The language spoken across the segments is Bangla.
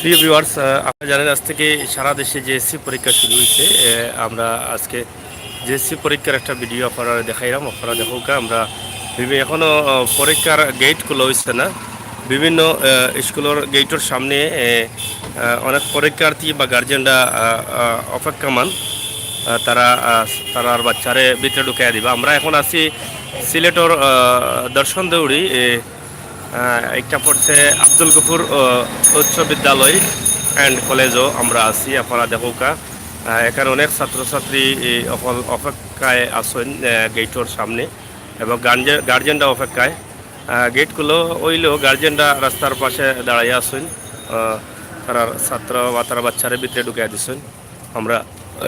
প্রিয় ভিউয়ার্স, আপনারা জানেন আজ থেকে সারা দেশে জেএসসি পরীক্ষা শুরু হয়েছে। আমরা আজকে জেএসসি পরীক্ষার একটা ভিডিও আপনারা দেখাইলাম, আপনারা দেখুক। আমরা এখনও পরীক্ষার গেট খোলা হয়েছে না। বিভিন্ন স্কুলের গেটের সামনে অনেক পরীক্ষার্থী বা গার্জেনরা অপেক্ষামান। তারা তারার বাচ্চারে ভিতরে ঢুকাই দিবা। আমরা এখন আছি সিলেটর দর্শন দেউড়ি। একটা পড়ছে আব্দুল গফুর উচ্চ বিদ্যালয় অ্যান্ড কলেজও আমরা আছি। আপনারা দেখুকা এখানে অনেক ছাত্রছাত্রী অপেক্ষায় আসেন গেটের সামনে, এবং গার্জেনরা অপেক্ষায়। গেটগুলো ওইলেও গার্জেনরা রাস্তার পাশে দাঁড়াইয়া আসেন। তারা ছাত্র বা তারা বাচ্চারা ভিতরে ঢুকাই দিচ্ছেন। আমরা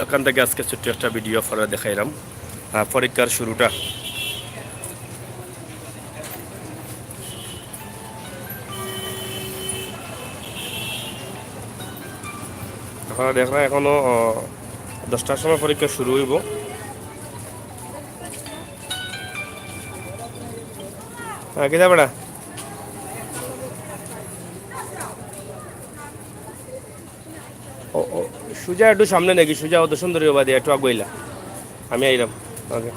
এখান থেকে আজকে ছোট্ট একটা ভিডিও আপনারা দেখাইলাম পরীক্ষার শুরুটা। আপনারা দেখলাম এখনো 10টার সময় পরীক্ষা শুরু হইব। কেদা বেড়া ও ও সুজা একটু সামনে নাকি? সুজা অত সুন্দরী বাদে একটু আগুইলা, আমি আইলাম। ওকে,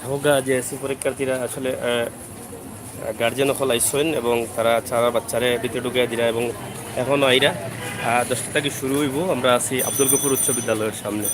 হোক। জেএসসি পরীক্ষার্থীরা আসলে গার্জেন হল আইসেন এবং তারা ছাড়া বাচ্চারে ভিতরে ঢুকিয়ে দিরা, এবং এখনও আইরা 10টা থেকে শুরু হইব। আমরা আছি আব্দুল গফুর উচ্চ বিদ্যালয়ের সামনে।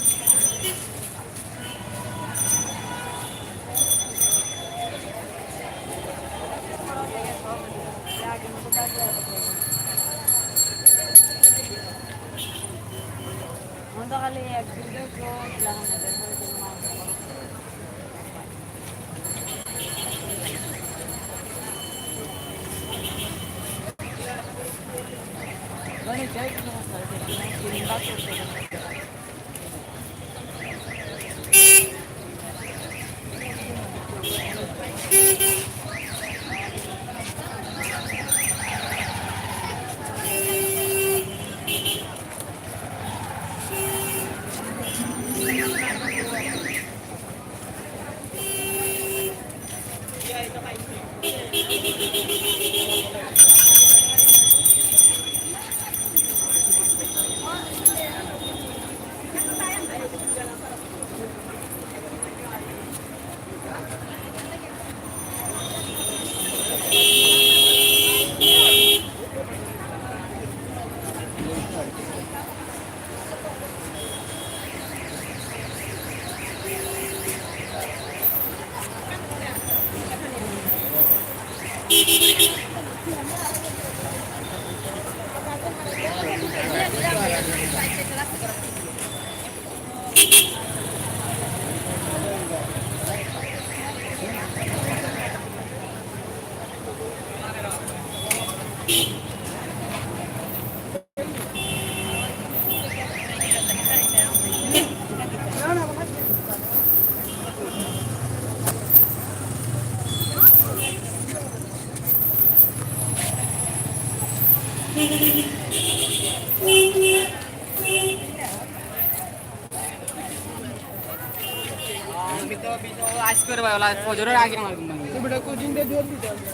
আজ করে ভাই ফজরের আগে আমার বেটা কোচিং দে জোর দিতে হবে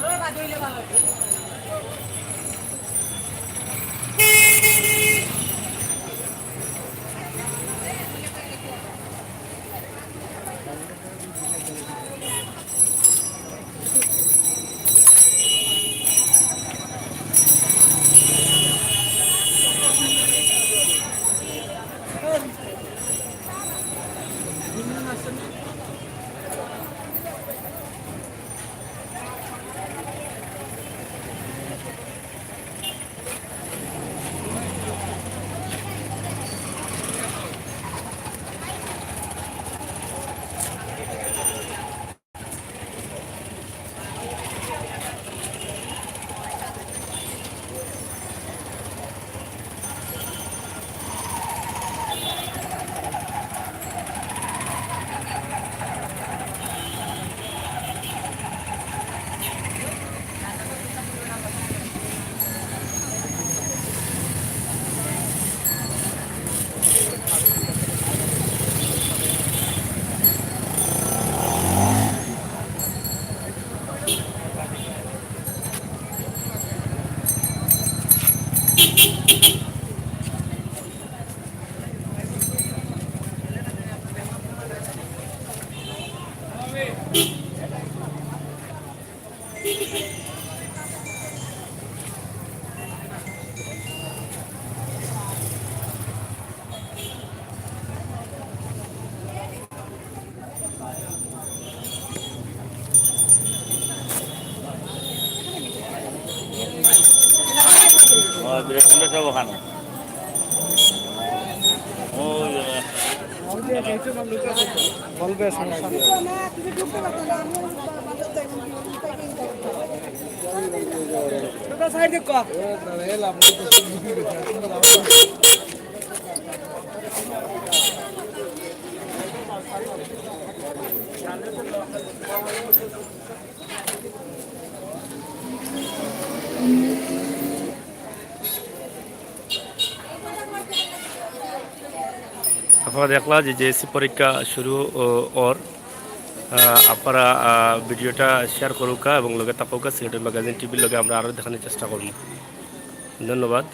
জোর বাদ হইলে ভালো হবে। সব ওখানে ওই বলবে সমস্যা নেই। সাইড দেখ আপনারা দেখলা যে জেএসসি পরীক্ষা শুরু ওর আপনারা ভিডিওটা শেয়ার করুকা এবং লগে তাপৌকা সিলেটের ম্যাগাজিন টিভির লগে আমরা আরও দেখানোর চেষ্টা করব। ধন্যবাদ।